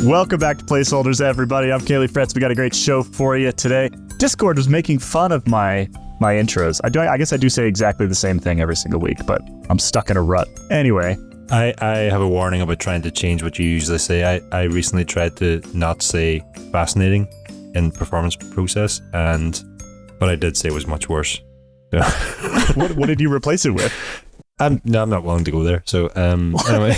Welcome back to Placeholders, everybody. I'm Caley Fretz. We got a great show for you today. Discord was making fun of my intros. I guess I do say exactly the same thing every single week, but I'm stuck in a rut. Anyway. I have a warning about trying to change what you usually say. I recently tried to not say fascinating in performance process, and what I did say was much worse. Yeah. What did you replace it with? I'm not willing to go there. So anyway.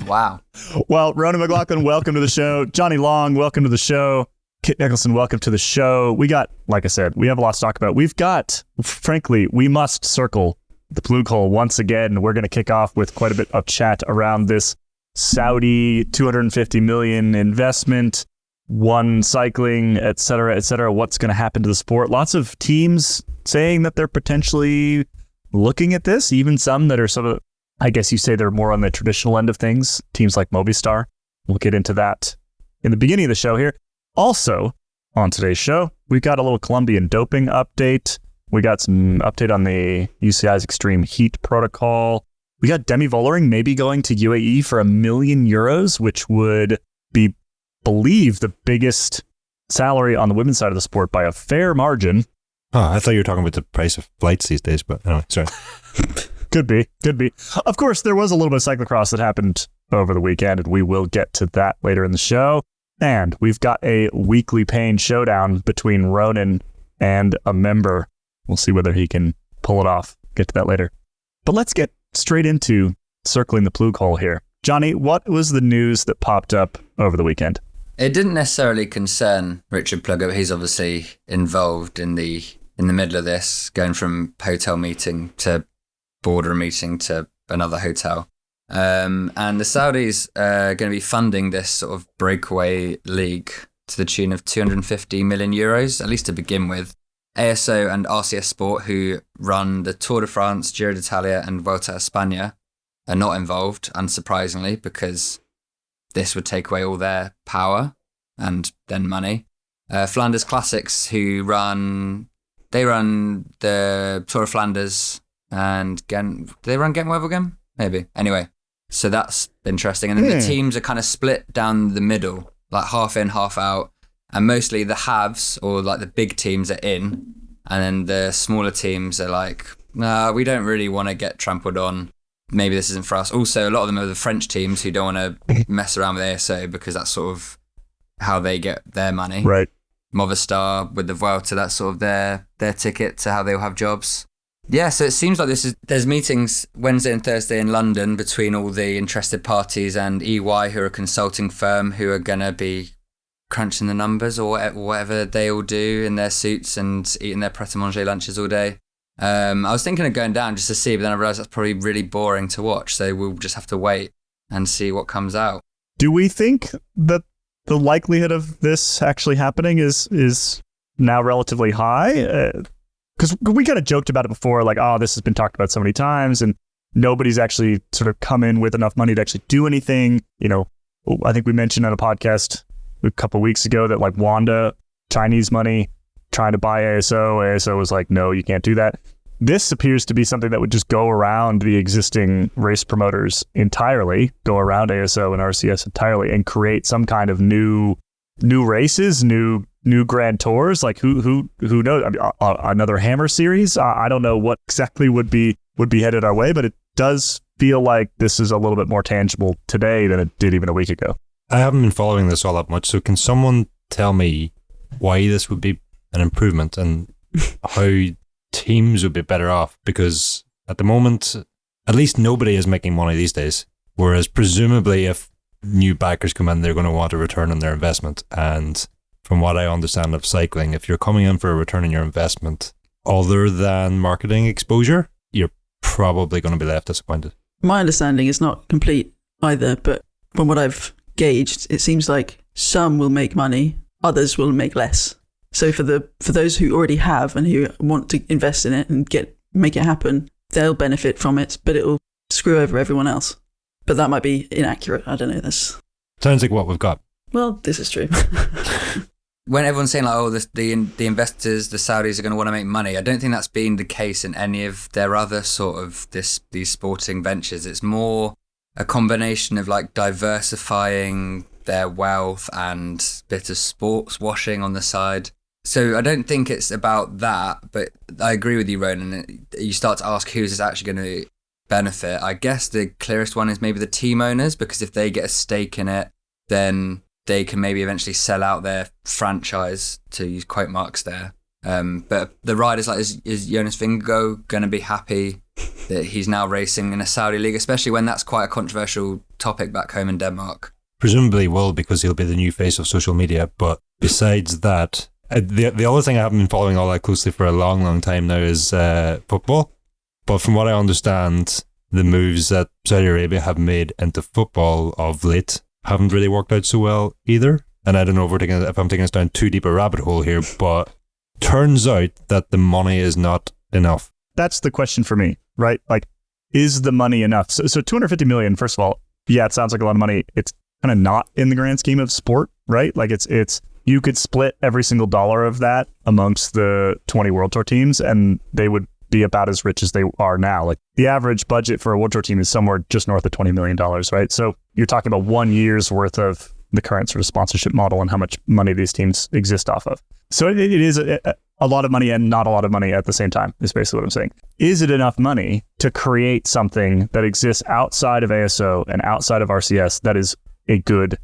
Wow. Well, Ronan Mc Laughlin, welcome to the show. Jonny Long, welcome to the show. Kit Nicholson, welcome to the show. We got, like I said, we have a lot to talk about. Frankly, we must circle the blue hole once again. We're going to kick off with quite a bit of chat around this Saudi $250 million investment, one cycling, et cetera, et cetera. What's going to happen to the sport? Lots of teams saying that they're potentially looking at this, even some that are sort of, I guess you say they're more on the traditional end of things, teams like Movistar. We'll get into that in the beginning of the show here. Also, on today's show, we've got a little Colombian doping update. We got some update on the UCI's extreme heat protocol. We got Demi Vollering maybe going to UAE for €1 million, which would be, believe, the biggest salary on the women's side of the sport by a fair margin. Oh, I thought you were talking about the price of flights these days, but anyway, sorry. Could be. Of course, there was a little bit of cyclocross that happened over the weekend, and we will get to that later in the show. And we've got a weekly pain showdown between Ronan and a member. We'll see whether he can pull it off. Get to that later. But let's get straight into circling the plug hole here. Jonny, what was the news that popped up over the weekend? It didn't necessarily concern Richard Plugger, but he's obviously involved in the middle of this, going from hotel meeting to boardroom meeting to another hotel. And the Saudis are going to be funding this sort of breakaway league to the tune of €250 million, at least to begin with. ASO and RCS Sport, who run the Tour de France, Giro d'Italia and Vuelta a España, are not involved, unsurprisingly, because this would take away all their power and then money. Flanders Classics, who run the Tour of Flanders and do they run Gent-Wevelgem? Maybe. Anyway, so that's interesting. And then the teams are kind of split down the middle, like half in, half out. And mostly the haves, or like the big teams, are in. And then the smaller teams are like, nah, we don't really want to get trampled on. Maybe this isn't for us. Also, a lot of them are the French teams who don't want to mess around with ASO because that's sort of how they get their money. Right. Movistar with the Vuelta, that's sort of their ticket to how they'll have jobs. Yeah, so it seems like there's meetings Wednesday and Thursday in London between all the interested parties and EY, who are a consulting firm, who are going to be crunching the numbers or whatever they all do in their suits and eating their pret-a-manger lunches all day. I was thinking of going down just to see, but then I realised that's probably really boring to watch, so we'll just have to wait and see what comes out. Do we think that the likelihood of this actually happening is now relatively high? Because we kind of joked about it before, like, oh, this has been talked about so many times, and nobody's actually sort of come in with enough money to actually do anything. You know, I think we mentioned on a podcast a couple of weeks ago that like Wanda, Chinese money, trying to buy ASO was like, no, you can't do that. This appears to be something that would just go around the existing race promoters entirely, go around ASO and RCS entirely, and create some kind of new races, new grand tours. Like who knows? I mean, another Hammer series. I don't know what exactly would be headed our way, but it does feel like this is a little bit more tangible today than it did even a week ago. I haven't been following this all that much, so can someone tell me why this would be an improvement and how teams would be better off? Because at the moment, at least nobody is making money these days, whereas presumably if new backers come in, they're going to want a return on their investment. And from what I understand of cycling, if you're coming in for a return on your investment other than marketing exposure, you're probably going to be left disappointed. My understanding is not complete either, but from what I've gauged, it seems like some will make money, others will make less. So for those who already have and who want to invest in it and make it happen, they'll benefit from it, but it'll screw over everyone else. But that might be inaccurate. I don't know. This sounds like what we've got. Well, this is true. When everyone's saying like, oh, the investors, the Saudis are going to want to make money, I don't think that's been the case in any of their other sort of these sporting ventures. It's more a combination of like diversifying their wealth and bit of sports washing on the side. So I don't think it's about that, but I agree with you, Ronan. You start to ask who's this actually going to benefit. I guess the clearest one is maybe the team owners, because if they get a stake in it, then they can maybe eventually sell out their franchise, to use quote marks there. But the riders, like, is Jonas Vingegaard going to be happy that he's now racing in a Saudi league, especially when that's quite a controversial topic back home in Denmark? Presumably will, because he'll be the new face of social media. But besides that, the other thing I haven't been following all that closely for a long, long time now is football. But from what I understand, the moves that Saudi Arabia have made into football of late haven't really worked out so well either. And I don't know if I'm taking us down too deep a rabbit hole here, but turns out that the money is not enough. That's the question for me, right? Like, is the money enough? So 250 million, first of all, yeah, it sounds like a lot of money. It's kind of not in the grand scheme of sport, right? Like, it's you could split every single dollar of that amongst the 20 World Tour teams, and they would be about as rich as they are now. Like, the average budget for a World Tour team is somewhere just north of $20 million, right? So you're talking about 1 year's worth of the current sort of sponsorship model and how much money these teams exist off of. So it is a lot of money and not a lot of money at the same time, is basically what I'm saying. Is it enough money to create something that exists outside of ASO and outside of RCS that is a good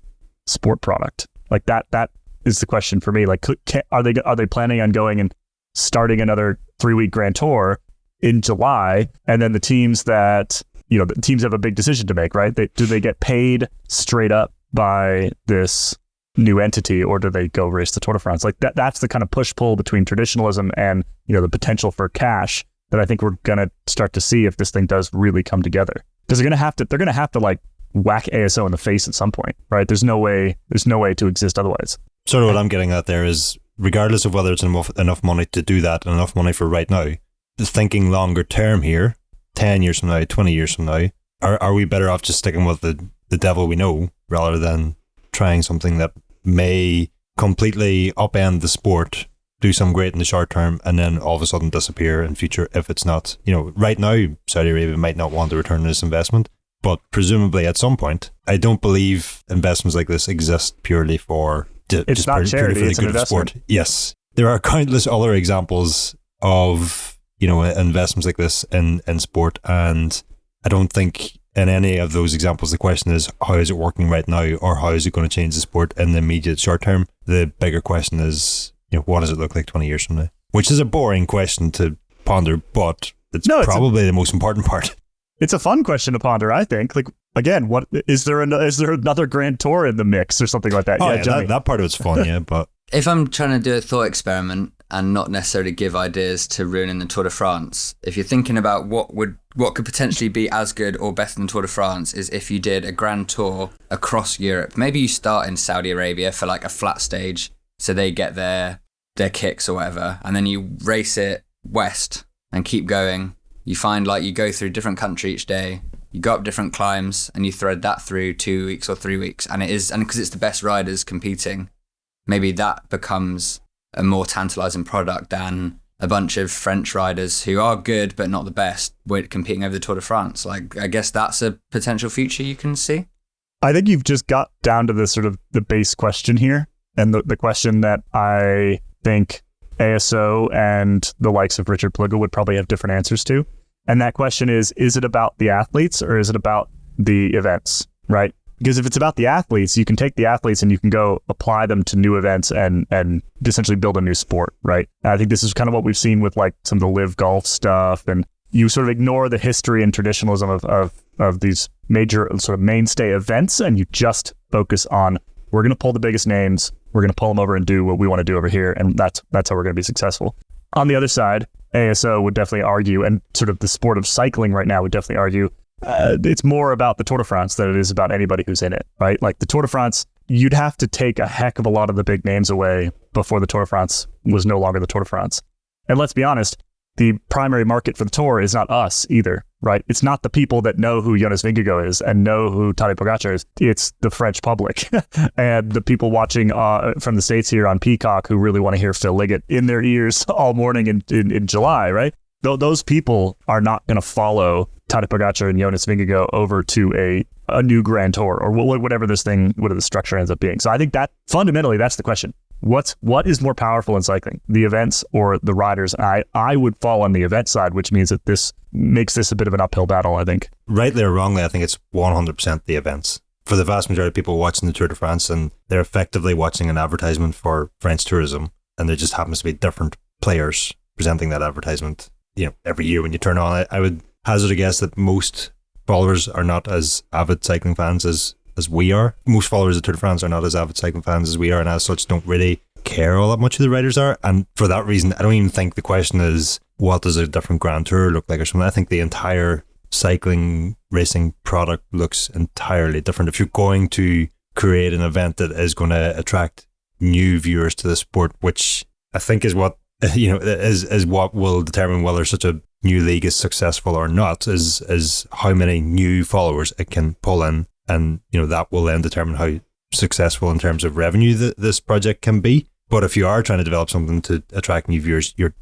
sport product? Like, that is the question for me. Like, are they planning on going and starting another 3-week Grand Tour in July, and then the teams that, the teams have a big decision to make, right? Do they get paid straight up by this new entity, or do they go race the Tour de France? Like, that's the kind of push-pull between traditionalism and, the potential for cash that I think we're going to start to see if this thing does really come together. Because they're going to have to like whack ASO in the face at some point, right? There's no way to exist otherwise. Sort of what I'm getting at there is, regardless of whether it's enough money to do that and enough money for right now, thinking longer term here, 10 years from now, 20 years from now, are we better off just sticking with the devil we know rather than trying something that may completely upend the sport, do some great in the short term, and then all of a sudden disappear in future if it's not, right now, Saudi Arabia might not want to return this investment, but presumably at some point. I don't believe investments like this exist purely for it's not charity, it's an investment. Sport. Yes. There are countless other examples of, investments like this in sport, and I don't think in any of those examples the question is how is it working right now, or how is it going to change the sport in the immediate short term. The bigger question is, what does it look like 20 years from now? Which is a boring question to ponder, but it's probably the most important part. It's a fun question to ponder, I think. Like, again, what is there another Grand Tour in the mix or something like that? Oh, yeah, that part of it's fun, yeah. But if I'm trying to do a thought experiment and not necessarily give ideas to ruin the Tour de France, if you're thinking about what could potentially be as good or better than Tour de France, is if you did a Grand Tour across Europe. Maybe you start in Saudi Arabia for like a flat stage, so they get their kicks or whatever, and then you race it west and keep going. You find like you go through a different country each day, you go up different climbs, and you thread that through 2 weeks or 3 weeks. And because it's the best riders competing, maybe that becomes a more tantalizing product than a bunch of French riders who are good but not the best competing over the Tour de France. Like, I guess that's a potential future you can see. I think you've just got down to the sort of the base question here, and the question that I think ASO and the likes of Richard Plugge would probably have different answers to. And that question is it about the athletes or is it about the events, right? Because if it's about the athletes, you can take the athletes and you can go apply them to new events and essentially build a new sport, right? And I think this is kind of what we've seen with like some of the live golf stuff, and you sort of ignore the history and traditionalism of these major sort of mainstay events, and you just focus on, we're going to pull the biggest names, we're going to pull them over and do what we want to do over here, and that's how we're going to be successful. On the other side, ASO would definitely argue, and sort of the sport of cycling right now would definitely argue, it's more about the Tour de France than it is about anybody who's in it, right? Like the Tour de France, you'd have to take a heck of a lot of the big names away before the Tour de France was no longer the Tour de France. And let's be honest, the primary market for the Tour is not us either, right? It's not the people that know who Jonas Vingegaard is and know who Tadej Pogačar is. It's the French public and the people watching from the States here on Peacock who really want to hear Phil Liggett in their ears all morning in July, right? Those people are not going to follow Tadej Pogacar and Jonas Vingegaard over to a new Grand Tour or whatever the structure ends up being. So I think that fundamentally that's the question. What is more powerful in cycling, the events or the riders? I would fall on the event side, which means that this makes this a bit of an uphill battle, I think. Rightly or wrongly, I think it's 100% the events. For the vast majority of people watching the Tour de France, and they're effectively watching an advertisement for French tourism, and there just happens to be different players presenting that advertisement, every year when you turn on it. I would hazard a guess that most followers are not as avid cycling fans as we are. Most followers of Tour de France are not as avid cycling fans as we are, and as such don't really care all that much who the riders are. And for that reason, I don't even think the question is, what does a different Grand Tour look like or something? I think the entire cycling racing product looks entirely different. If you're going to create an event that is going to attract new viewers to the sport, which I think is what is what will determine whether such a new league is successful or not, is how many new followers it can pull in, and that will then determine how successful in terms of revenue that this project can be. But if you are trying to develop something to attract new viewers, you're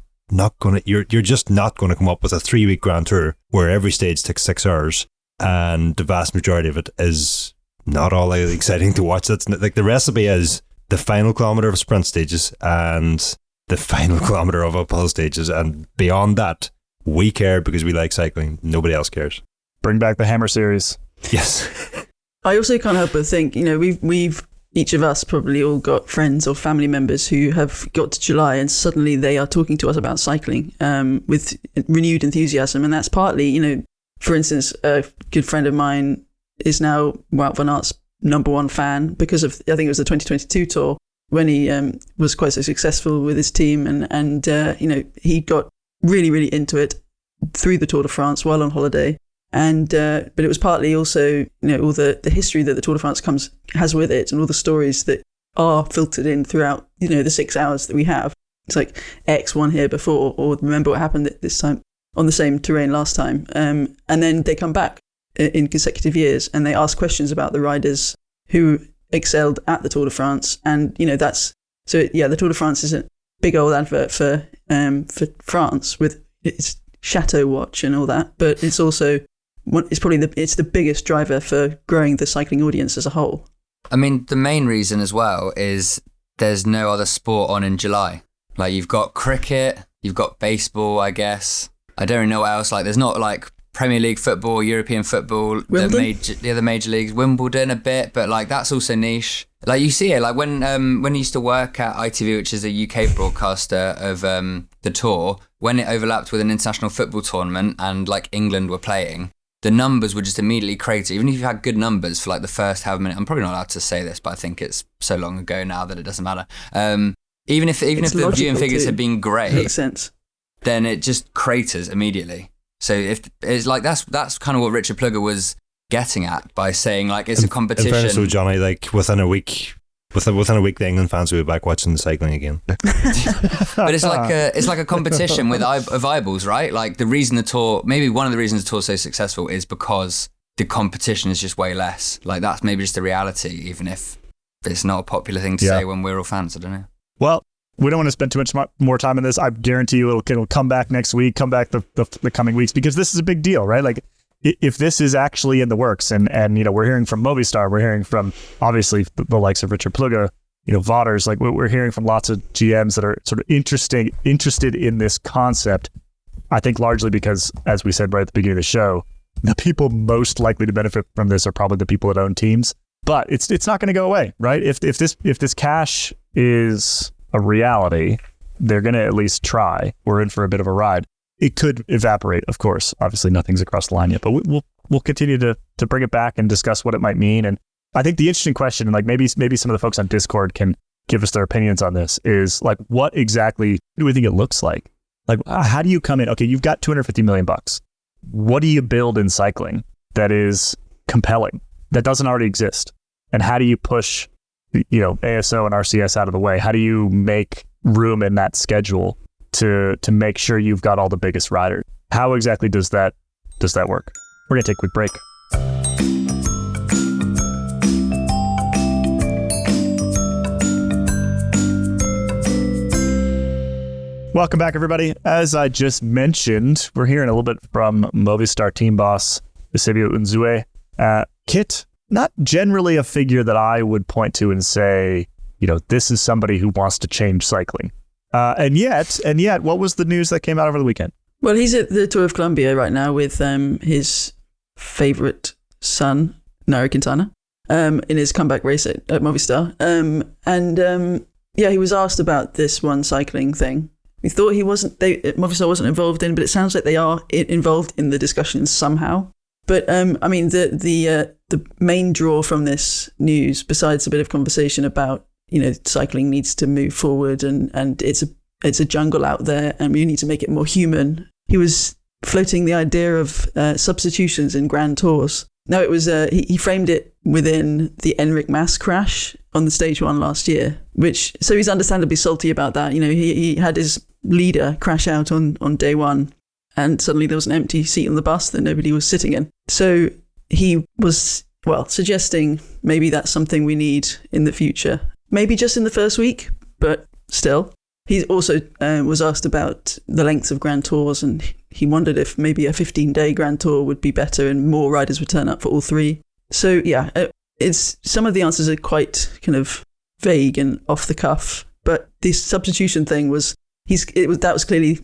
just not going to come up with a 3-week Grand Tour where every stage takes 6 hours and the vast majority of it is not all that exciting to watch. That's like the recipe is the final kilometre of sprint stages and the final kilometre of uphill stages, and beyond that we care because we like cycling. Nobody else cares. Bring back the Hammer series. Yes. I also can't help but think, we've each of us probably all got friends or family members who have got to July and suddenly they are talking to us about cycling with renewed enthusiasm. And that's partly, for instance, a good friend of mine is now Wout van Aert's #1 fan because of, I think it was the 2022 Tour when he was quite so successful with his team. And he got really, really into it through the Tour de France while on holiday. And but it was partly also all the history that the Tour de France has with it, and all the stories that are filtered in throughout the 6 hours that we have. It's like X won here before, or remember what happened this time on the same terrain last time, and then they come back in consecutive years and they ask questions about the riders who excelled at the Tour de France, and that's so yeah. The Tour de France is a big old advert for France with its Chateau watch and all that, but it's also it's the biggest driver for growing the cycling audience as a whole. I mean, the main reason as well is there's no other sport on in July. Like, you've got cricket, you've got baseball, I guess. I don't know what else. Like, there's not like Premier League football, European football, the major leagues, Wimbledon a bit, but like that's also niche. Like, you see it, like when I used to work at ITV, which is a UK broadcaster of the tour, when it overlapped with an international football tournament and like England were playing, the numbers were just immediately crazy. Even if you had good numbers for like the first however minute, I'm probably not allowed to say this, but I think it's so long ago now that it doesn't matter. Even if the viewing figures had been great, makes sense, then it just craters immediately. So if it's like that's kind of what Richard Plugger was getting at by saying like it's a competition. In fairness, so Johnny, like within a week, the England fans will be back watching the cycling again. But it's like a competition with of eyeballs, right? Like the reason the tour, maybe one of the reasons the tour is so successful is because the competition is just way less. Like that's maybe just the reality, even if it's not a popular thing to say when we're all fans. I don't know. Well, we don't want to spend too much more time on this. I guarantee you it'll come back next week, come back the coming weeks, because this is a big deal, right? Like if this is actually in the works, and we're hearing from Movistar, we're hearing from obviously the likes of Richard Plugger, Vaughters, like we're hearing from lots of GMs that are sort of interested in this concept. I think largely because, as we said right at the beginning of the show, the people most likely to benefit from this are probably the people that own teams. But it's not going to go away, right? If this cash is a reality, they're going to at least try. We're in for a bit of a ride. It could evaporate, of course. Obviously, nothing's across the line yet, but we'll continue to bring it back and discuss what it might mean. And I think the interesting question, and like maybe some of the folks on Discord can give us their opinions on this, is like, what exactly do we think it looks like? Like, how do you come in? Okay, you've got $250 million. What do you build in cycling that is compelling, that doesn't already exist? And how do you push, ASO and RCS out of the way? How do you make room in that schedule to make sure you've got all the biggest riders? How exactly does that work? We're gonna take a quick break. Welcome back, everybody. As I just mentioned, we're hearing a little bit from Movistar team boss Eusebio Unzue. Kit, not generally a figure that I would point to and say, this is somebody who wants to change cycling. And yet, what was the news that came out over the weekend? Well, he's at the Tour of Colombia right now with his favorite son, Nairo Quintana, in his comeback race at Movistar. He was asked about this one cycling thing. We thought Movistar wasn't involved in, but it sounds like they are involved in the discussions somehow. But the main draw from this news, besides a bit of conversation about cycling needs to move forward and it's a jungle out there and we need to make it more human. He was floating the idea of substitutions in Grand Tours. Now it was he framed it within the Enric Mas crash on the stage one last year, so he's understandably salty about that. He had his leader crash out on day one, and suddenly there was an empty seat on the bus that nobody was sitting in. So he was suggesting maybe that's something we need in the future. Maybe just in the first week, but still. He also was asked about the length of Grand Tours, and he wondered if maybe a 15-day Grand Tour would be better and more riders would turn up for all three. So yeah, it's some of the answers are quite kind of vague and off the cuff, but this substitution thing was clearly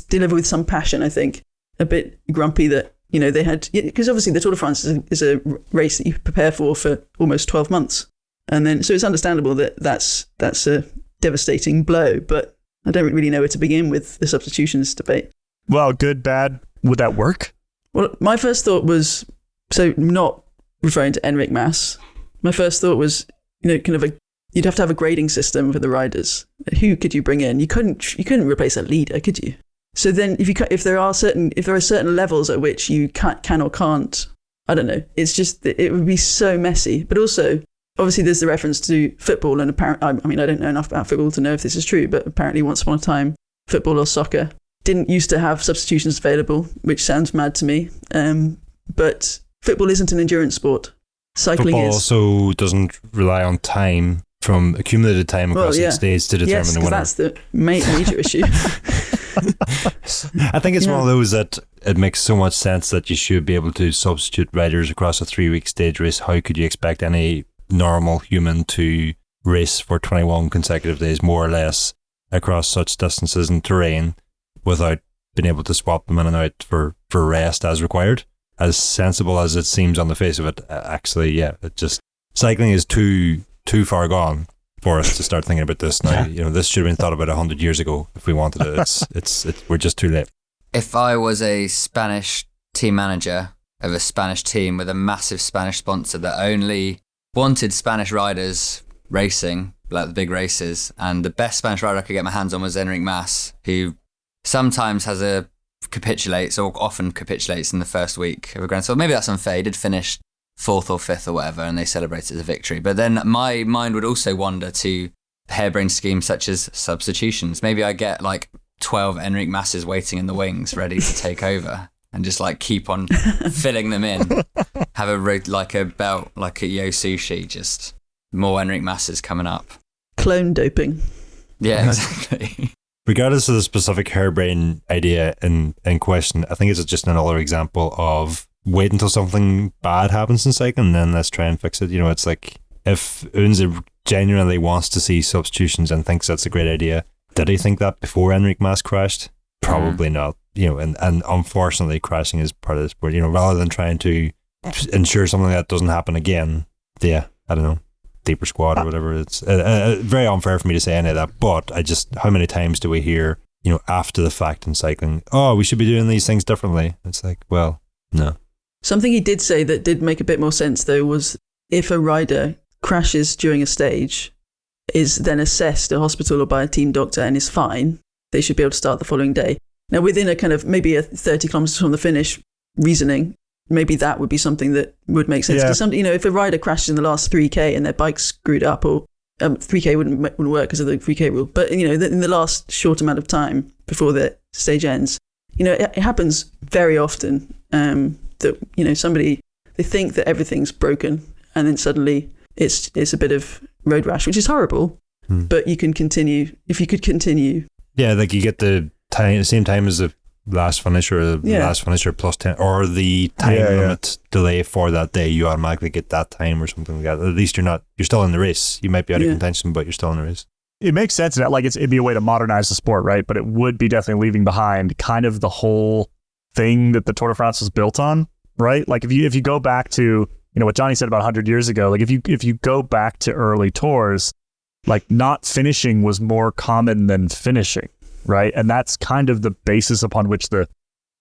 delivered with some passion. I think a bit grumpy that they had, because obviously the Tour de France is a race that you prepare for almost 12 months. And then, so it's understandable that that's a devastating blow, but I don't really know where to begin with the substitutions debate. Well, good, bad, would that work? Well, my first thought was, so not referring to Enric Mas, my first thought was, you'd have to have a grading system for the riders. Who could you bring in? You couldn't replace a leader, could you? So then if there are certain levels at which you can or can't, I don't know. It's just, it would be so messy. But also, obviously, there's the reference to football, and apparently, I don't know enough about football to know if this is true, but apparently once upon a time, football or soccer didn't used to have substitutions available, which sounds mad to me. But football isn't an endurance sport. Cycling football is. Also doesn't rely on time from accumulated time across each stage to determine the winner. That's the major issue. I think it's one of those that it makes so much sense that you should be able to substitute riders across a 3-week stage race. How could you expect any normal human to race for 21 consecutive days, more or less, across such distances and terrain without being able to swap them in and out for rest as required? As sensible as it seems on the face of it, cycling is too far gone for us to start thinking about this now. This should have been thought about 100 years ago if we wanted it. We're just too late. If I was a Spanish team manager of a Spanish team with a massive Spanish sponsor that only wanted Spanish riders racing, like the big races, and the best Spanish rider I could get my hands on was Enric Mas, who sometimes often capitulates in the first week of a Grand Tour. Maybe that's unfair. He did finish 4th or 5th or whatever, and they celebrated as a victory. But then my mind would also wander to harebrained schemes such as substitutions. Maybe I get like 12 Enric Masses waiting in the wings, ready to take over, and just like keep on filling them in. Have a belt, like a Yo Sushi, just more Enric Masses coming up. Clone doping. Yeah, exactly. Regardless of the specific harebrained idea in question, I think it's just another example of wait until something bad happens in cycling and then let's try and fix it. It's like if Unze genuinely wants to see substitutions and thinks that's a great idea, did he think that before Enric Mas crashed? Probably not. And unfortunately crashing is part of the sport. Rather than trying to ensure something that doesn't happen again, I don't know, deeper squad or whatever. It's very unfair for me to say any of that, but how many times do we hear, after the fact in cycling, oh, we should be doing these things differently? It's like, well, no. Something he did say that did make a bit more sense, though, was if a rider crashes during a stage, is then assessed at hospital or by a team doctor and is fine, they should be able to start the following day. Now, within a kind of maybe a 30 kilometers from the finish reasoning, maybe that would be something that would make sense. Because if a rider crashes in the last 3K and their bike's screwed up, or 3K wouldn't work because of the 3K rule, but in the last short amount of time before the stage ends, it happens very often that somebody, they think that everything's broken and then suddenly it's a bit of road rash, which is horrible. But you can continue. If you could continue Yeah, like you get the same time as the last finisher, or the last finisher plus 10, or the time limit delay for that day. You automatically get that time or something like that. At least you're still in the race. You might be out of contention, but you're still in the race. It makes sense that like it'd be a way to modernize the sport, right? But it would be definitely leaving behind kind of the whole thing that the Tour de France was built on, right? Like if you go back to what Jonny said about 100 years ago, like if you go back to early tours, like not finishing was more common than finishing, right? And that's kind of the basis upon which the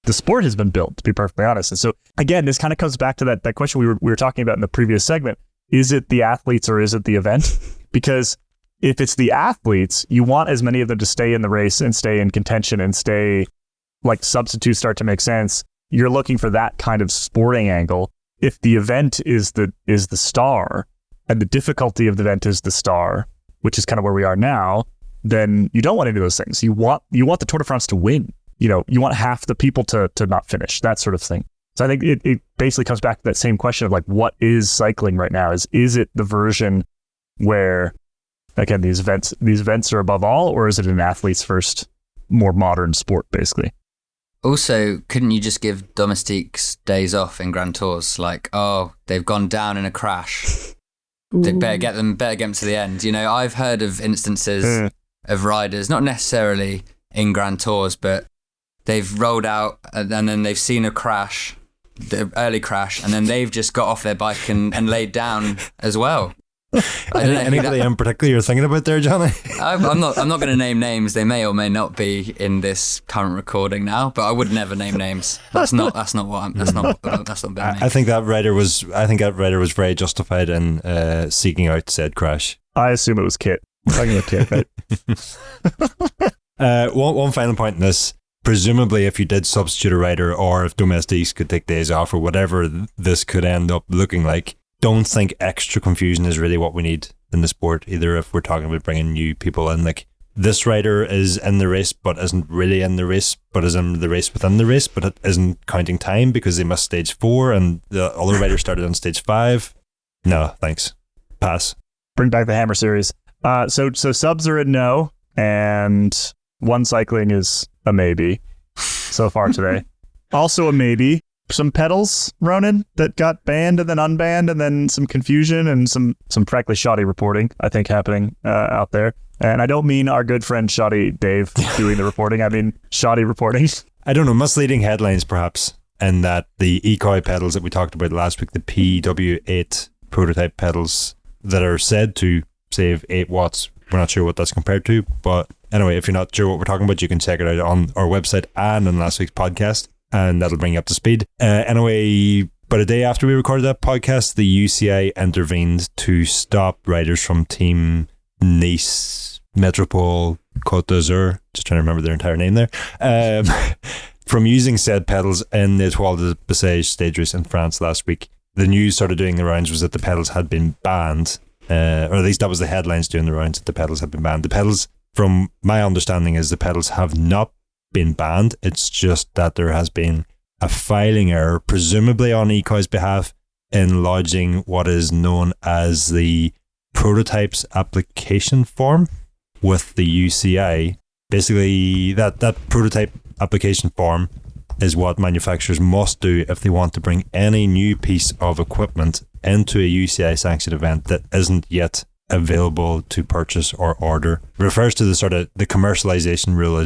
sport has been built, to be perfectly honest. And so again, this kind of comes back to that question we were talking about in the previous segment. Is it the athletes or is it the event? Because if it's the athletes, you want as many of them to stay in the race and stay in contention and stay, like, substitutes start to make sense. You're looking for that kind of sporting angle. If the event is the star and the difficulty of the event is the star, which is kind of where we are now, then you don't want any of those things. You want the Tour de France to win. You want half the people to not finish, that sort of thing. So I think it basically comes back to that same question of like, what is cycling right now? Is it the version where, again, these events are above all, or is it an athlete's first, more modern sport, basically? Also, couldn't you just give domestiques days off in Grand Tours? Like, oh, they've gone down in a crash. They better get them to the end. I've heard of instances of riders, not necessarily in Grand Tours, but they've rolled out and then they've seen a crash, the early crash, and then they've just got off their bike and laid down as well. Anybody in particular you're thinking about there, Jonny? I'm not going to name names. They may or may not be in this current recording now, but I would never name names. That's not what I'm. That's not me. I think that rider was very justified in seeking out said crash. I assume it was Kit. We're talking about Kit, right? One final point in this. Presumably, if you did substitute a rider, or if domestiques could take days off, or whatever this could end up looking like, don't think extra confusion is really what we need in the sport either. If we're talking about bringing new people in, like this rider is in the race but isn't really in the race, but is in the race within the race, but it isn't counting time because they missed stage 4 and the other rider started on stage 5. No, thanks. Pass. Bring back the Hammer series. So subs are a no, and one cycling is a maybe so far today. Also a maybe. Some pedals, Ronan, that got banned and then unbanned, and then some confusion and some frankly shoddy reporting, I think, happening out there. And I don't mean our good friend Shoddy Dave doing the reporting. I mean shoddy reporting. I don't know, misleading headlines perhaps, and that the Ekoi pedals that we talked about last week, the PW8 prototype pedals that are said to save 8 watts. We're not sure what that's compared to, but anyway, if you're not sure what we're talking about, you can check it out on our website and on last week's podcast, and that'll bring you up to speed. Anyway, but a day after we recorded that podcast, the UCI intervened to stop riders from Team Nice Metropole Côte d'Azur, just trying to remember their entire name there, from using said pedals in the Étoile de Bessèges stage race in France last week. The news started doing the rounds was that the pedals had been banned, or at least that was the headlines doing the rounds, that the pedals had been banned. The pedals, from my understanding, is the pedals have not been banned. It's just that there has been a filing error, presumably on Ekoi's behalf, in lodging what is known as the prototypes application form with the UCI. Basically, that prototype application form is what manufacturers must do if they want to bring any new piece of equipment into a UCI sanctioned event that isn't yet available to purchase or order. It refers to the commercialization rule,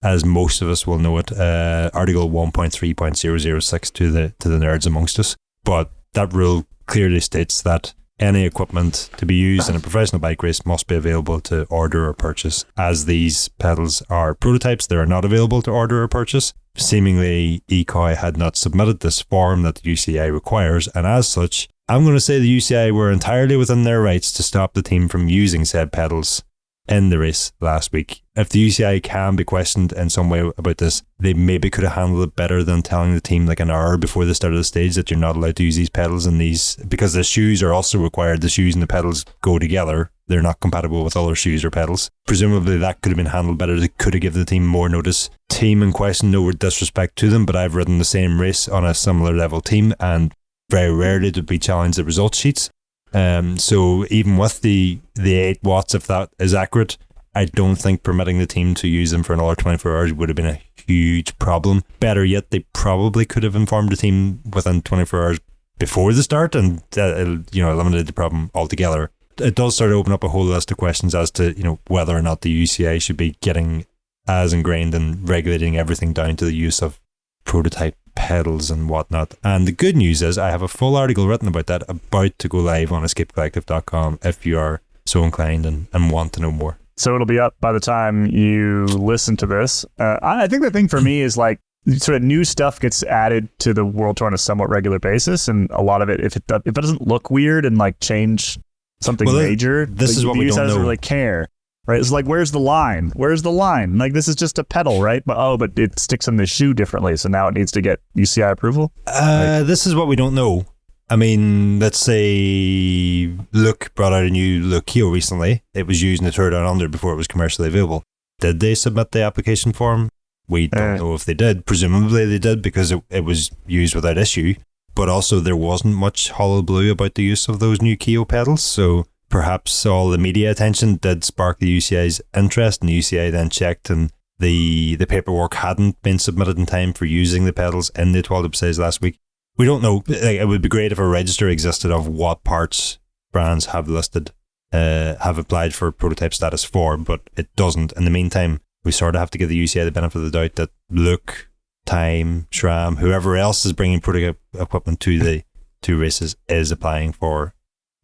as most of us will know it, Article 1.3.006 to the nerds amongst us. But that rule clearly states that any equipment to be used in a professional bike race must be available to order or purchase. As these pedals are prototypes, they are not available to order or purchase. Seemingly, Ekoi had not submitted this form that the UCI requires, and as such, I'm going to say the UCI were entirely within their rights to stop the team from using said pedals in the race last week. If the UCI can be questioned in some way about this, they maybe could have handled it better than telling the team like an hour before the start of the stage that you're not allowed to use these pedals and these, because the shoes are also required. The shoes and the pedals go together. They're not compatible with other shoes or pedals. Presumably that could have been handled better. They could have given the team more notice. Team in question, no disrespect to them, but I've ridden the same race on a similar level team, and very rarely did we challenge the result sheets. So even with the 8 watts, if that is accurate, I don't think permitting the team to use them for another 24 hours would have been a huge problem. Better yet, they probably could have informed the team within 24 hours before the start and eliminated the problem altogether. It does start to open up a whole list of questions as to whether or not the UCI should be getting as ingrained in regulating everything down to the use of prototype pedals and whatnot. And the good news is I have a full article written about that about to go live on escapecollective.com if you are so inclined and want to know more. So it'll be up by the time you listen to this. I think the thing for me is like sort of new stuff gets added to the World Tour on a somewhat regular basis, and a lot of it, if it doesn't look weird and like change something major, this is what we don't know. Doesn't really care, right? It's like, where's the line? Where's the line? Like, this is just a pedal, right? But it sticks in the shoe differently, so now it needs to get UCI approval. This is what we don't know. I mean, let's say Look brought out a new Look Keo recently. It was used in the Tour Down Under before it was commercially available. Did they submit the application form? We don't know if they did. Presumably they did because it was used without issue. But also there wasn't much hullabaloo about the use of those new Keo pedals. So perhaps all the media attention did spark the UCI's interest, and the UCI then checked and the paperwork hadn't been submitted in time for using the pedals in the Étoile de Bessèges last week. We don't know. Like, it would be great if a register existed of what parts brands have listed, have applied for prototype status for, but it doesn't. In the meantime, we sort of have to give the UCI the benefit of the doubt that Look, Time, SRAM, whoever else is bringing prototype equipment to the two races is applying for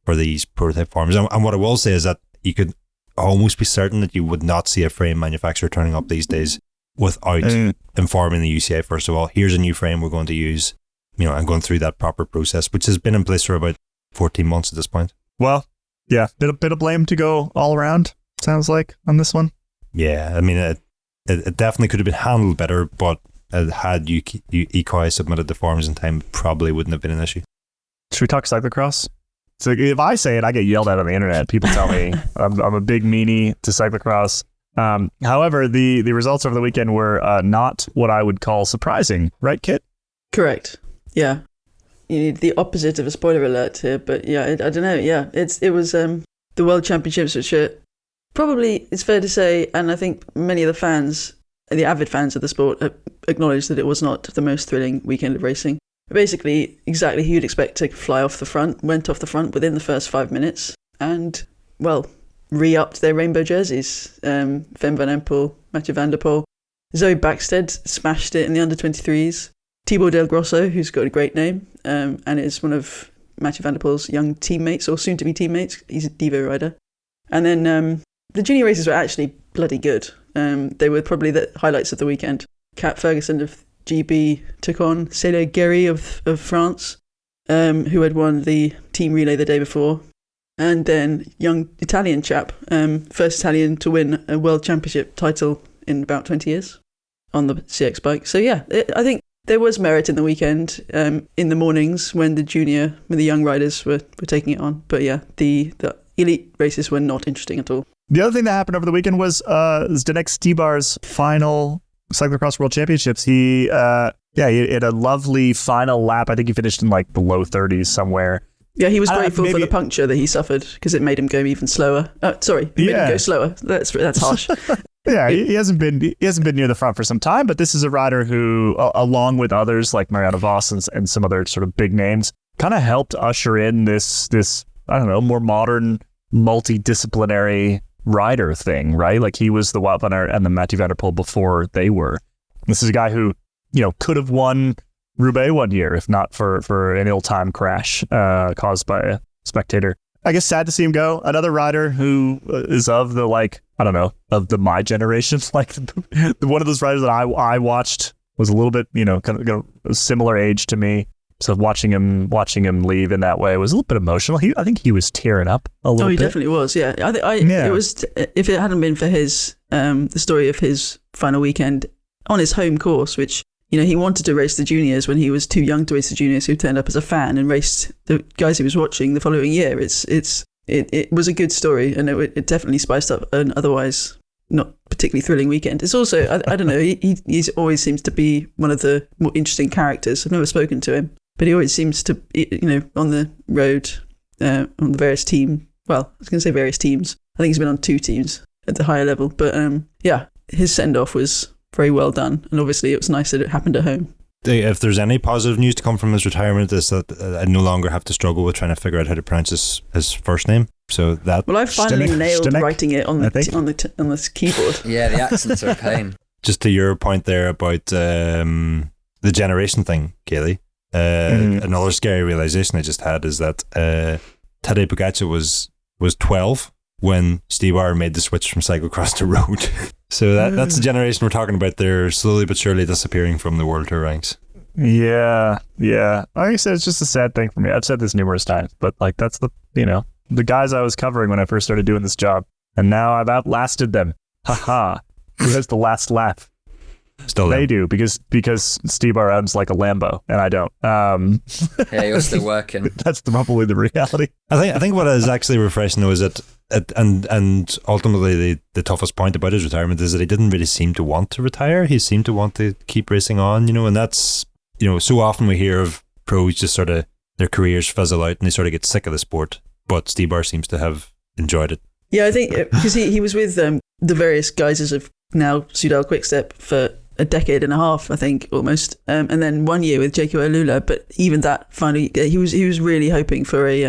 these prototype forms. And what I will say is that you could almost be certain that you would not see a frame manufacturer turning up these days without informing the UCI, first of all, here's a new frame we're going to use. And going through that proper process, which has been in place for about 14 months at this point. Well, yeah, bit of blame to go all around, sounds like, on this one. Yeah, I mean, it definitely could have been handled better, but had ECOI submitted the forms in time, it probably wouldn't have been an issue. Should we talk cyclocross? So if I say it, I get yelled at on the internet. People tell me I'm a big meanie to cyclocross. However, the results over the weekend were not what I would call surprising, right, Kit? Correct. Yeah, you need the opposite of a spoiler alert here, but yeah, I don't know. Yeah, it was the World Championships, which are probably, it's fair to say, and I think many of the fans, the avid fans of the sport, acknowledge that it was not the most thrilling weekend of racing. Basically, exactly who you'd expect to fly off the front, went off the front within the first 5 minutes, and well, re-upped their rainbow jerseys. Fem van Empel, Mathieu van der Poel, Zoe Backstead smashed it in the under-23s. Thibaut Del Grosso, who's got a great name, and is one of Mathieu van der Poel's young teammates, or soon-to-be teammates. He's a Devo rider. And then the junior races were actually bloody good. They were probably the highlights of the weekend. Kat Ferguson of GB took on Célia Guéry of France, who had won the team relay the day before. And then young Italian chap, first Italian to win a world championship title in about 20 years on the CX bike. So yeah, I think there was merit in the weekend, in the mornings when the young riders were taking it on. But yeah, the elite races were not interesting at all. The other thing that happened over the weekend was Zdeněk Štybar's final cyclocross world championships. He had a lovely final lap. I think he finished in like the low 30s somewhere. Yeah, he was grateful for the puncture that he suffered because it made him go even slower. Made him go slower. That's harsh. Yeah, he hasn't been near the front for some time, but this is a rider who, along with others like Marianne Vos and some other sort of big names, kind of helped usher in this I don't know, more modern, multidisciplinary rider thing, right? Like he was the Wout van Aert and the Mathieu van der Poel before they were. This is a guy who, could have won Roubaix one year if not for an ill-timed crash caused by a spectator. I guess sad to see him go. Another rider who is of the of my generation, like one of those riders that I watched was a little bit, kind of a similar age to me. So watching him leave in that way was a little bit emotional. I think he was tearing up a little bit. Oh, he definitely was. Yeah, it was. If it hadn't been for his the story of his final weekend on his home course, which he wanted to race the juniors when he was too young to race the juniors, who turned up as a fan and raced the guys he was watching the following year. It was a good story, and it definitely spiced up an otherwise not particularly thrilling weekend. It's also, I don't know, he always seems to be one of the more interesting characters. I've never spoken to him, but he always seems to, on the road, on the various team. Well, I was going to say various teams. I think he's been on 2 teams. at the higher level. But yeah, his send-off was very well done. And obviously it was nice that it happened at home. If there's any positive news to come from his retirement, is that I no longer have to struggle with trying to figure out how to pronounce his first name. So that. Well, I finally nailed Zdeněk, writing it on the keyboard. Yeah, the accents are a pain. Just to your point there about the generation thing, Caley. Another scary realization I just had is that Tadej Pogačar was 12 when Štybar made the switch from cyclocross to road. So that's the generation we're talking about. They're slowly but surely disappearing from the World Tour ranks. Yeah. Like I said, it's just a sad thing for me. I've said this numerous times, but like that's the guys I was covering when I first started doing this job, and now I've outlasted them. Haha. Who has the last laugh? Still they do because Štybar owns like a Lambo and I don't. Yeah, you're still working. That's probably the reality. I think what is actually refreshing though is that and ultimately the toughest point about his retirement is that he didn't really seem to want to retire. He seemed to want to keep racing on, and that's, so often we hear of pros just sort of their careers fizzle out and they sort of get sick of the sport, but Štybar seems to have enjoyed it. Yeah, I think because he was with the various guises of now Soudal Quickstep for a decade and a half, I think, almost, and then 1 year with Jaco Alula. But even that, finally, he was really hoping for a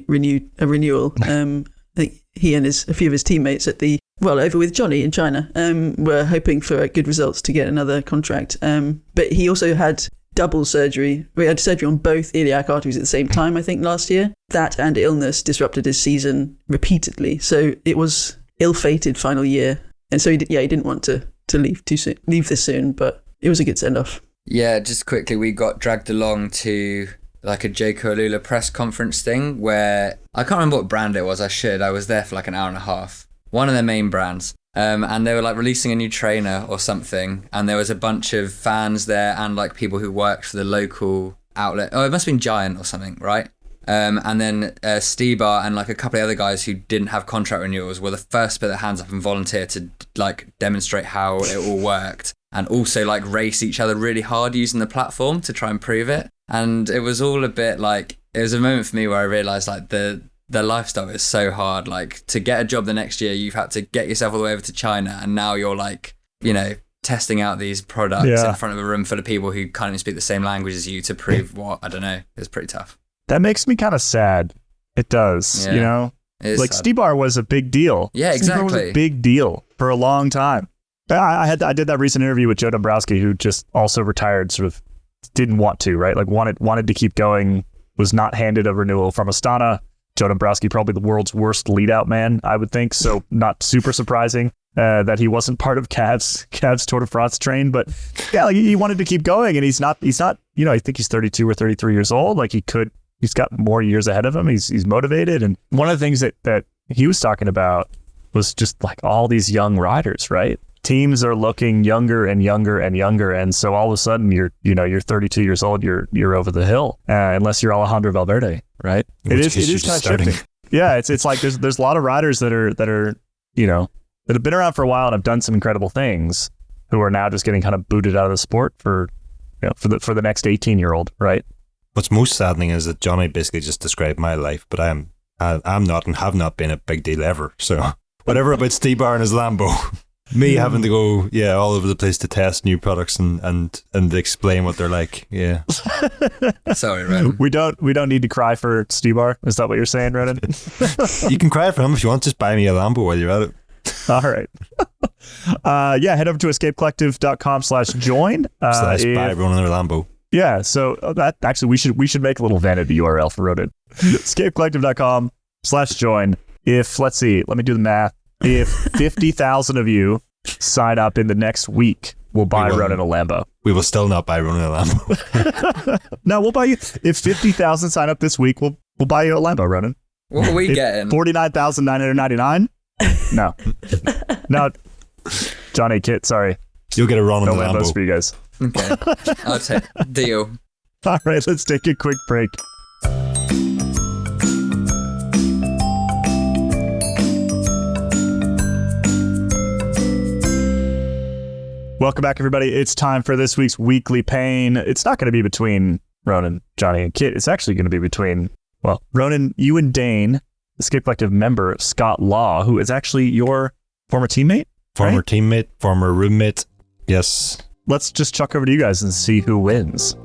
renewal. I think he and a few of his teammates over with Jonny in China, were hoping for good results to get another contract. But he also had double surgery. We had surgery on both iliac arteries at the same time, I think, last year. That and illness disrupted his season repeatedly. So it was ill-fated final year. And so he didn't want to leave too soon, leave this soon, but it was a good send-off. Yeah, just quickly, we got dragged along to like a Jaco Alula press conference thing where I can't remember what brand it was. I was there for like an hour and a half. One of their main brands. And they were like releasing a new trainer or something, and there was a bunch of fans there and like people who worked for the local outlet. Oh, it must have been Giant or something, right? And then Štybar and like a couple of other guys who didn't have contract renewals were the first to put their hands up and volunteer to like demonstrate how it all worked, and also like race each other really hard using the platform to try and prove it. And it was all a bit like, it was a moment for me where I realised like the lifestyle is so hard. Like to get a job the next year, you've had to get yourself all the way over to China, and now you're like, testing out these products in front of a room full of people who can't even speak the same language as you to prove what, I don't know. It's pretty tough. That makes me kind of sad. It does, like sad. Štybar was a big deal. Yeah, exactly. Štybar was a big deal for a long time. I did that recent interview with Joe Dombrowski, who just also retired, sort of didn't want to, right? Like wanted to keep going, was not handed a renewal from Astana. Joe Dombrowski, probably the world's worst lead-out man, I would think. So not super surprising that he wasn't part of Cav's Tour de France train. But yeah, like he wanted to keep going, and he's not. I think he's 32 or 33 years old. Like he's got more years ahead of him. He's motivated. And one of the things that he was talking about was just like all these young riders, right? Teams are looking younger and younger and younger, and so all of a sudden you're 32 years old, you're over the hill, unless you're Alejandro Valverde, right? It is kind of shifting. Yeah, it's like there's a lot of riders that are that have been around for a while and have done some incredible things, who are now just getting kind of booted out of the sport for the next 18-year-old, right? What's most saddening is that Jonny basically just described my life, but I'm not and have not been a big deal ever. So whatever about Štybar and his Lambo. Me having to go, all over the place to test new products and explain what they're like. Yeah. Sorry, Ronan. We don't need to cry for Štybar. Is that what you're saying, Ronan? You can cry for him if you want. Just buy me a Lambo while you're at it. All right. Head over to escapecollective.com/join. Buy Ronan or Lambo. Yeah. So that actually we should make a little vanity URL for Ronan. escapecollective.com/join. If let me do the math. If 50,000 of you sign up in the next week, we'll buy Ronan a Lambo. We will still not buy Ronan a Lambo. No, we'll buy you. If 50,000 sign up this week, we'll buy you a Lambo, Ronan. What are we getting? 49,999. No, Jonny, Kit, sorry. You'll get a Ronan no Lambo. Lambos for you guys. Okay, I'll take deal. All right, let's take a quick break. Welcome back, everybody. It's time for this week's Weekly Pain. It's not going to be between Ronan, Jonny, and Kit. It's actually going to be between, Ronan, you and Dane, Escape Collective member Scott Law, who is actually your former teammate. Former teammate, former roommate. Yes. Let's just chuck over to you guys and see who wins.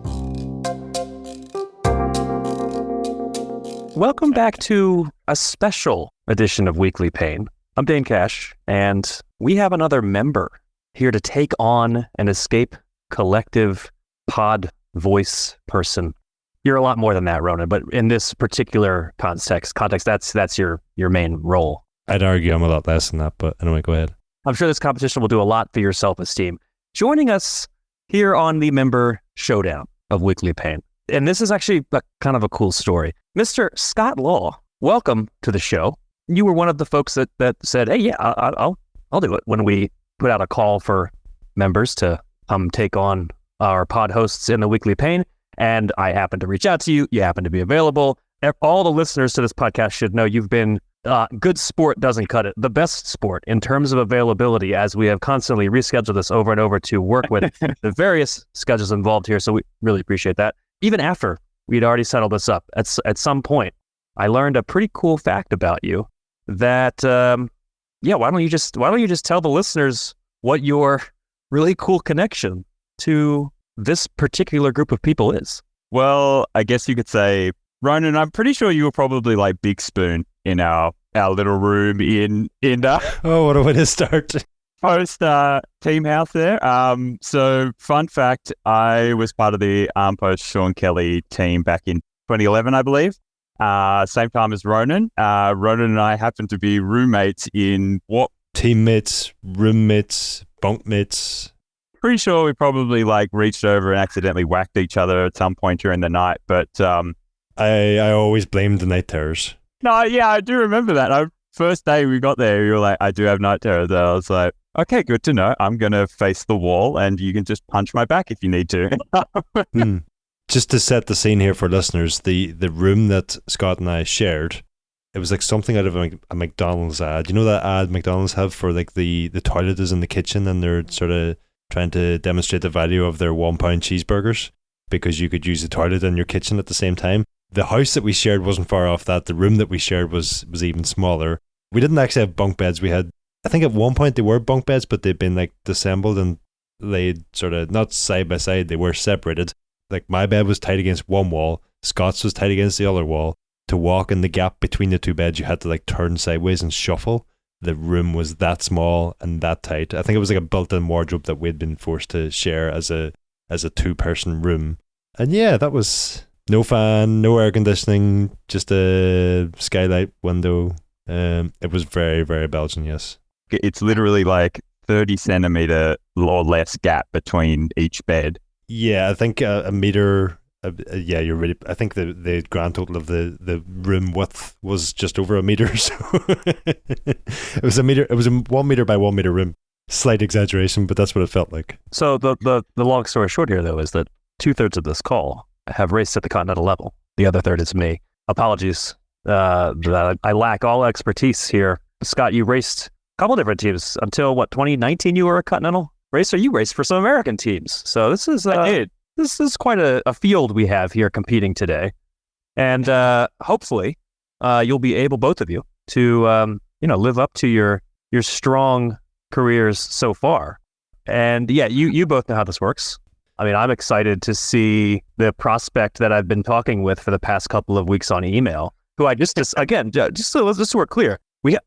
Welcome back to a special edition of Weekly Pain. I'm Dane Cash, and we have another member here to take on an Escape Collective pod voice person. You're a lot more than that, Ronan, but in this particular context, that's your main role. I'd argue I'm a lot less than that, but anyway, go ahead. I'm sure this competition will do a lot for your self-esteem. Joining us here on the member showdown of Weekly Pain. And this is actually kind of a cool story. Mr. Scott Law, welcome to the show. You were one of the folks that said, hey, yeah, I'll do it when we put out a call for members to come take on our pod hosts in the Weekly Pain. And I happened to reach out to you. You happen to be available. All the listeners to this podcast should know you've been good sport doesn't cut it. The best sport in terms of availability, as we have constantly rescheduled this over and over to work with the various schedules involved here. So we really appreciate that. Even after we'd already settled this up, at some point, I learned a pretty cool fact about you that, why don't you just tell the listeners what your really cool connection to this particular group of people is? Well, I guess you could say, Ronan, I'm pretty sure you were probably like Big Spoon in our little room in Oh, what a way to start. post team house there. So fun fact, I was part of the post Sean Kelly team back in 2011, I believe. Same time as Ronan. Ronan and I happened to be roommates in what? Teammates, roommates, bunkmates. Pretty sure we probably like reached over and accidentally whacked each other at some point during the night. But I always blamed the night terrors. no, yeah, I do remember that. First day we got there, you were like, I do have night terrors. And I was like, okay, good to know. I'm going to face the wall and you can just punch my back if you need to. Just to set the scene here for listeners, the room that Scott and I shared, it was like something out of a McDonald's ad. You know that ad McDonald's have for like the toilet is in the kitchen and they're sort of trying to demonstrate the value of their £1 cheeseburgers because you could use the toilet in your kitchen at the same time. The house that we shared wasn't far off that. The room that we shared was even smaller. We didn't actually have bunk beds. We had, I think at one point they were bunk beds, but they'd been like disassembled and laid sort of not side by side. They were separated. Like my bed was tight against one wall. Scott's was tight against the other wall. To walk in the gap between the two beds, you had to like turn sideways and shuffle. The room was that small and that tight. I think it was like a built-in wardrobe that we'd been forced to share as a 2-person room. And yeah, that was no fan, no air conditioning, just a skylight window. It was very, very Belgian, yes. It's literally like 30 centimeter or less gap between each bed. Yeah, I think a meter. Yeah, you're really. I think the grand total of the room width was just over a meter. So it was a meter. It was a 1 meter by 1 meter room. Slight exaggeration, but that's what it felt like. So the long story short here, though, is that 2/3 of this call have raced at the continental level. The other third is me. Apologies that I lack all expertise here. Scott, you raced a couple different teams until 2019. You were a continental racer. You raced for some American teams. So this is this is quite a field we have here competing today, and hopefully you'll be able, both of you, to live up to your strong careers so far. And yeah, you both know how this works. I mean, I'm excited to see the prospect that I've been talking with for the past couple of weeks on email, who I just so we're clear,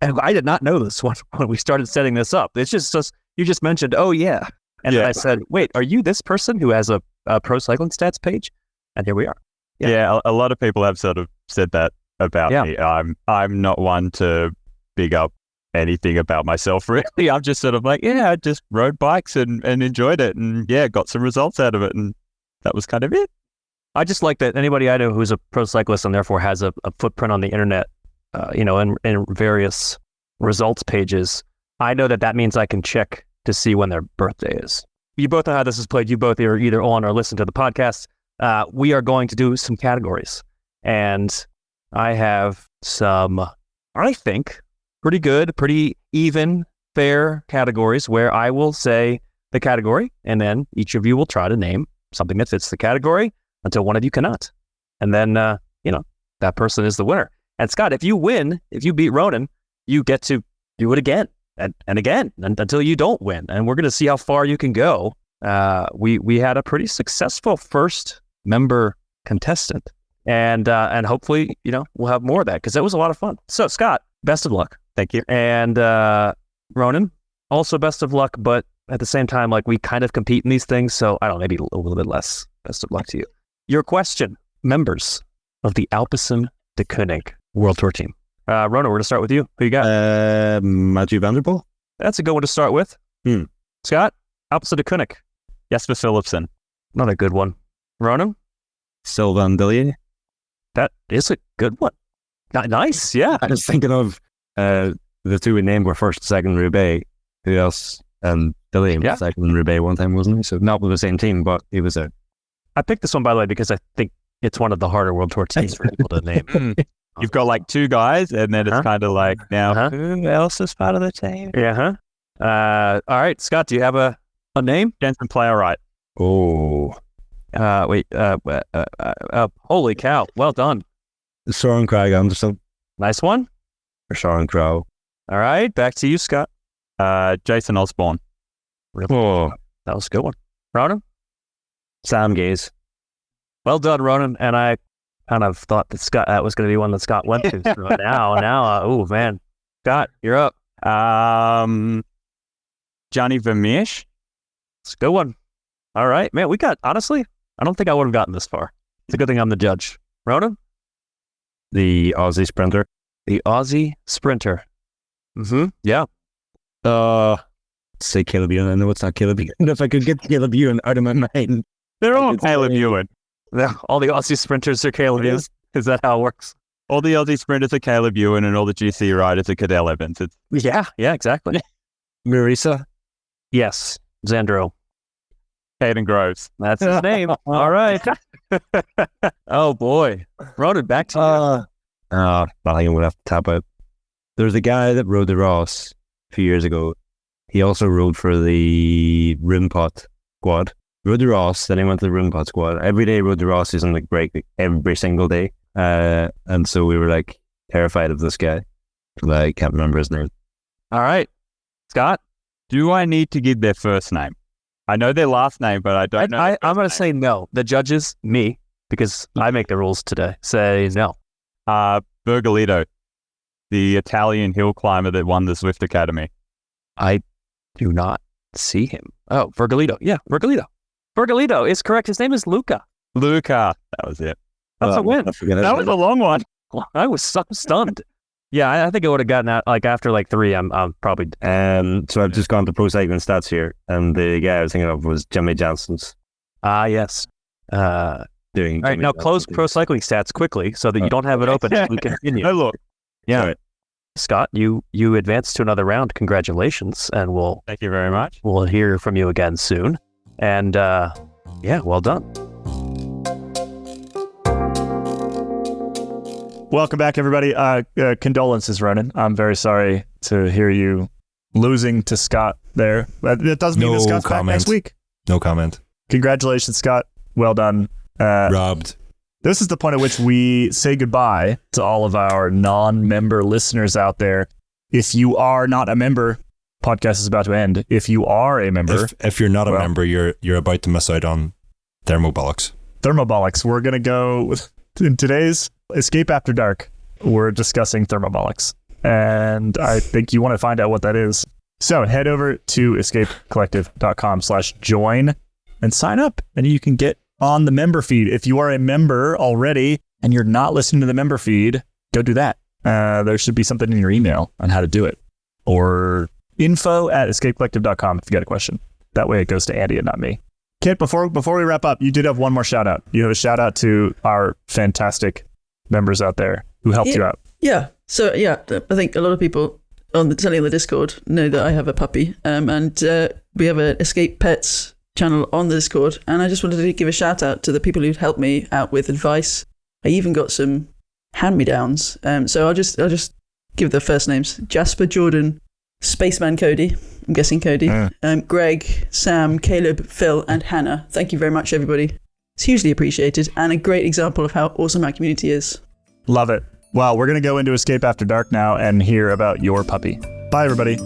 I did not know this when we started setting this up. It's just you just mentioned, oh yeah. And then I said, wait, are you this person who has a pro cycling stats page? And here we are. Yeah, a lot of people have sort of said that about me. I'm not one to big up anything about myself, really. I'm just sort of like, I just rode bikes and enjoyed it and got some results out of it. And that was kind of it. I just like that anybody I know who's a pro cyclist and therefore has a footprint on the internet, in various results pages, I know that means I can check to see when their birthday is. You both know how this is played. You both are either on or listen to the podcast. We are going to do some categories. And I have some, I think, pretty good, pretty even, fair categories where I will say the category, and then each of you will try to name something that fits the category until one of you cannot. And then, that person is the winner. And Scott, if you beat Ronan, you get to do it again and again until you don't win. And we're going to see how far you can go. We had a pretty successful first member contestant, and hopefully, we'll have more of that because that was a lot of fun. So Scott, best of luck. Thank you. And Ronan, also best of luck, but at the same time, like, we kind of compete in these things, so I don't know, maybe a little bit less. Best of luck to you. Your question, members of the Alpecin de Koning World Tour team. Ronan, we're going to start with you. Who you got? Matthew van der Poel. That's a good one to start with. Scott, Alpecin de Koning. Jesper Philipsen. Another good one. Ronan? Sylvain Dillier. That is a good one. Nice, yeah. I was thinking of the two we named were first, second Roubaix. Who else? Dillier was second in Roubaix one time, wasn't he? So not with the same team, but he was there. I picked this one, by the way, because I think it's one of the harder World Tour teams for people to name. You've got like two guys, and then it's kind of like, now who else is part of the team? Yeah. All right, Scott, do you have a name? Jensen Player-Right. Oh. Holy cow. Well done. Søren Kragh Andersen. Nice one. Or Søren Kragh. All right, back to you, Scott. Jason Osborne. Really? Oh, that was a good one. Ronan? Sam Gaze. Well done, Ronan. And I kind of thought that was going to be one that Scott went to. So now, oh man. Scott, you're up. Johnny Vermeersch. It's a good one. All right, man. Honestly, I don't think I would have gotten this far. It's a good thing I'm the judge. Ronan? The Aussie sprinter. The Aussie sprinter. Yeah. Say Caleb Ewan. I know it's not Caleb Ewan. If I could get Caleb Ewan out of my mind. They're all Caleb Ewan. All the Aussie sprinters are Caleb Ewan. Is that how it works? All the Aussie sprinters are Caleb Ewan, and all the GC riders are Cadel Evans. Yeah, exactly. Marisa? Yes. Xandro. Caden Groves. That's his name. All right. Oh, boy. Ronan, back to you. I think I'm going to have to tap out. There's a guy that rode the Ross a few years ago. He also rode for the Rimpot squad. Rode the Ross, then he went to the Rimpot squad. Every day rode the Ross isn't like break every single day. And so we were like terrified of this guy. But I can't remember his name. All right. Scott? Do I need to give their first name? I know their last name, but I don't know. I'm going to say no. The judges, me, because I make the rules today, say no. Bergolito, the Italian hill climber that won the Zwift Academy. I do not see him. Oh, Bergolito. Yeah, Bergolito. Bergolito is correct. His name is Luca. Luca. That was it. That's a win. That was a long one. I was stunned. Yeah, I think I would have gotten out like after like 3. I'm probably. So I've just gone to Pro Cycling Stats here, and the guy I was thinking of was Jimmy Johnson's. Yes. Doing. All right, Jimmy now close Johnson Pro Cycling Stats quickly so that you don't have it open as we continue. No, look. Yeah. Sorry. Scott, you advanced to another round. Congratulations, and Thank you very much. We'll hear from you again soon. And well done. Welcome back, everybody. Condolences, Ronan. I'm very sorry to hear you losing to Scott there. That doesn't mean that Scott's back next week. No comment. Congratulations, Scott. Well done. Robbed. This is the point at which we say goodbye to all of our non-member listeners out there. If you are not a member, podcast is about to end. If you are a member, if you're not a member, you're about to miss out on Thermobolics. We're gonna go in today's Escape After Dark. We're discussing Thermobolics, and I think you want to find out what that is. So head over to escapecollective.com/join and sign up, and you can get on the member feed. If you are a member already and you're not listening to the member feed, go do that. There should be something in your email on how to do it, or info@escapecollective.com if you got a question. That way it goes to Andy and not me. Kit, before we wrap up, you did have one more shout out. You have a shout out to our fantastic members out there who helped you out. Yeah. So I think a lot of people certainly on the Discord know that I have a puppy, and we have an Escape Pets channel on the Discord, and I just wanted to give a shout out to the people who'd helped me out with advice. I even got some hand-me-downs. So I'll just give the first names: Jasper, Jordan, Spaceman Cody. I'm guessing Cody. Greg, Sam, Caleb, Phil, and Hannah. Thank you very much, everybody. It's hugely appreciated and a great example of how awesome our community is. Love it. Well, we're going to go into Escape After Dark now and hear about your puppy. Bye, everybody.